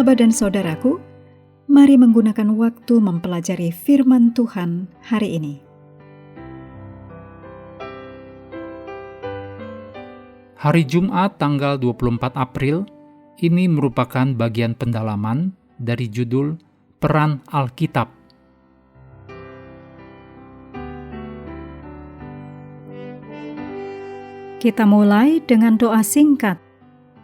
Sahabat dan saudaraku, mari menggunakan waktu mempelajari firman Tuhan hari ini. Hari Jumat tanggal 24 April ini merupakan bagian pendalaman dari judul Peran Alkitab. Kita mulai dengan doa singkat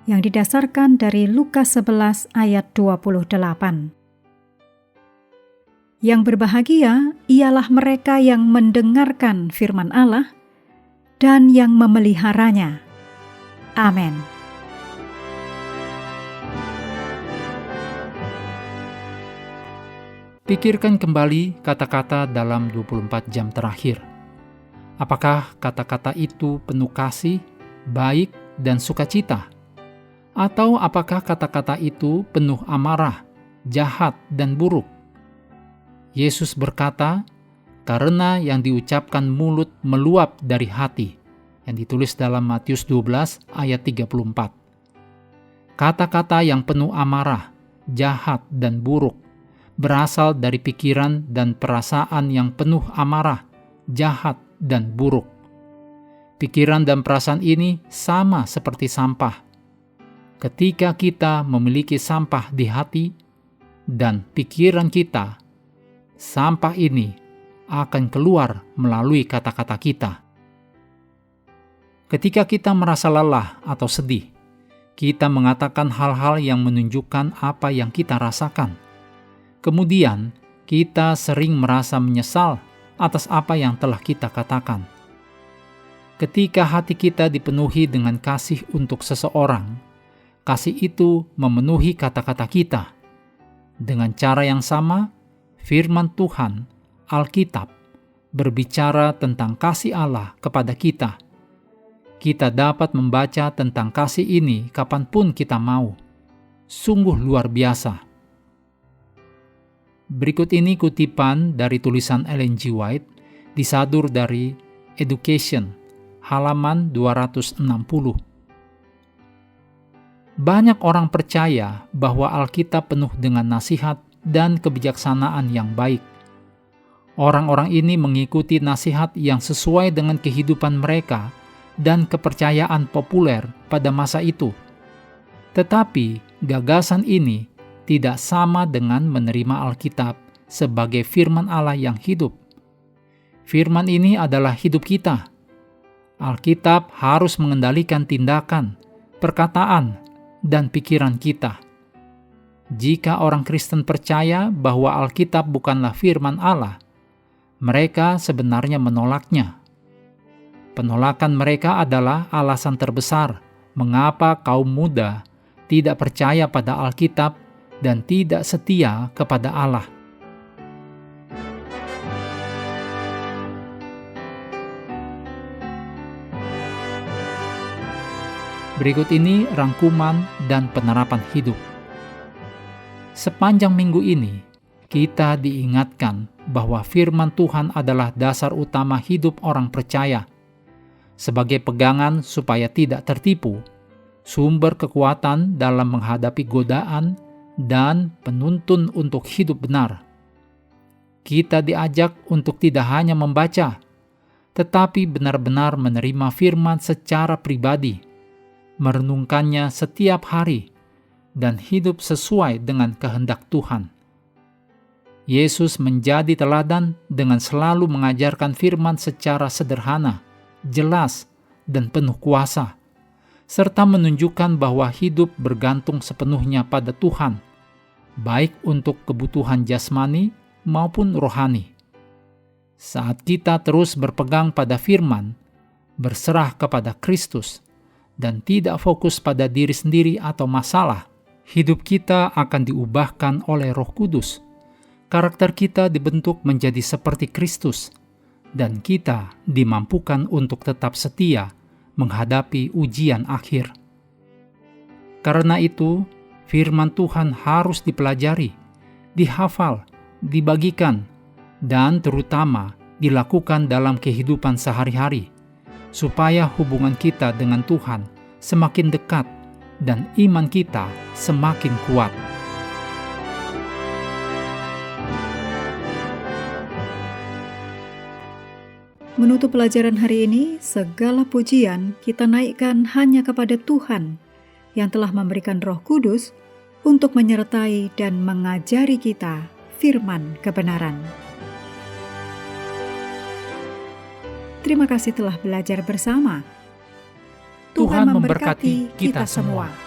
yang didasarkan dari Lukas 11 ayat 28. Yang berbahagia ialah mereka yang mendengarkan firman Allah dan yang memeliharanya. Amin. Pikirkan kembali kata-kata dalam 24 jam terakhir. Apakah kata-kata itu penuh kasih, baik, dan sukacita? Atau apakah kata-kata itu penuh amarah, jahat, dan buruk? Yesus berkata, karena yang diucapkan mulut meluap dari hati, yang ditulis dalam Matius 12 ayat 34. Kata-kata yang penuh amarah, jahat, dan buruk berasal dari pikiran dan perasaan yang penuh amarah, jahat, dan buruk. Pikiran dan perasaan ini sama seperti sampah. Ketika kita memiliki sampah di hati dan pikiran kita, sampah ini akan keluar melalui kata-kata kita. Ketika kita merasa lelah atau sedih, kita mengatakan hal-hal yang menunjukkan apa yang kita rasakan. Kemudian, kita sering merasa menyesal atas apa yang telah kita katakan. Ketika hati kita dipenuhi dengan kasih untuk seseorang, kasih itu memenuhi kata-kata kita. Dengan cara yang sama, firman Tuhan, Alkitab, berbicara tentang kasih Allah kepada kita. Kita dapat membaca tentang kasih ini kapanpun kita mau. Sungguh luar biasa. Berikut ini kutipan dari tulisan Ellen G. White, disadur dari Education, halaman 260. Banyak orang percaya bahwa Alkitab penuh dengan nasihat dan kebijaksanaan yang baik. Orang-orang ini mengikuti nasihat yang sesuai dengan kehidupan mereka dan kepercayaan populer pada masa itu. Tetapi gagasan ini tidak sama dengan menerima Alkitab sebagai firman Allah yang hidup. Firman ini adalah hidup kita. Alkitab harus mengendalikan tindakan, perkataan, dan pikiran kita. Jika orang Kristen percaya bahwa Alkitab bukanlah firman Allah, mereka sebenarnya menolaknya. Penolakan mereka adalah alasan terbesar mengapa kaum muda tidak percaya pada Alkitab dan tidak setia kepada Allah. Berikut ini rangkuman dan penerapan hidup. Sepanjang minggu ini, kita diingatkan bahwa firman Tuhan adalah dasar utama hidup orang percaya. Sebagai pegangan supaya tidak tertipu, sumber kekuatan dalam menghadapi godaan, dan penuntun untuk hidup benar. Kita diajak untuk tidak hanya membaca, tetapi benar-benar menerima firman secara pribadi, merenungkannya setiap hari, dan hidup sesuai dengan kehendak Tuhan. Yesus menjadi teladan dengan selalu mengajarkan firman secara sederhana, jelas, dan penuh kuasa, serta menunjukkan bahwa hidup bergantung sepenuhnya pada Tuhan, baik untuk kebutuhan jasmani maupun rohani. Saat kita terus berpegang pada firman, berserah kepada Kristus, dan tidak fokus pada diri sendiri atau masalah, hidup kita akan diubahkan oleh Roh Kudus. Karakter kita dibentuk menjadi seperti Kristus, dan kita dimampukan untuk tetap setia menghadapi ujian akhir. Karena itu, firman Tuhan harus dipelajari, dihafal, dibagikan, dan terutama dilakukan dalam kehidupan sehari-hari, supaya hubungan kita dengan Tuhan semakin dekat dan iman kita semakin kuat. Menutup pelajaran hari ini, segala pujian kita naikkan hanya kepada Tuhan yang telah memberikan Roh Kudus untuk menyertai dan mengajari kita firman kebenaran. Terima kasih telah belajar bersama. Tuhan memberkati kita semua.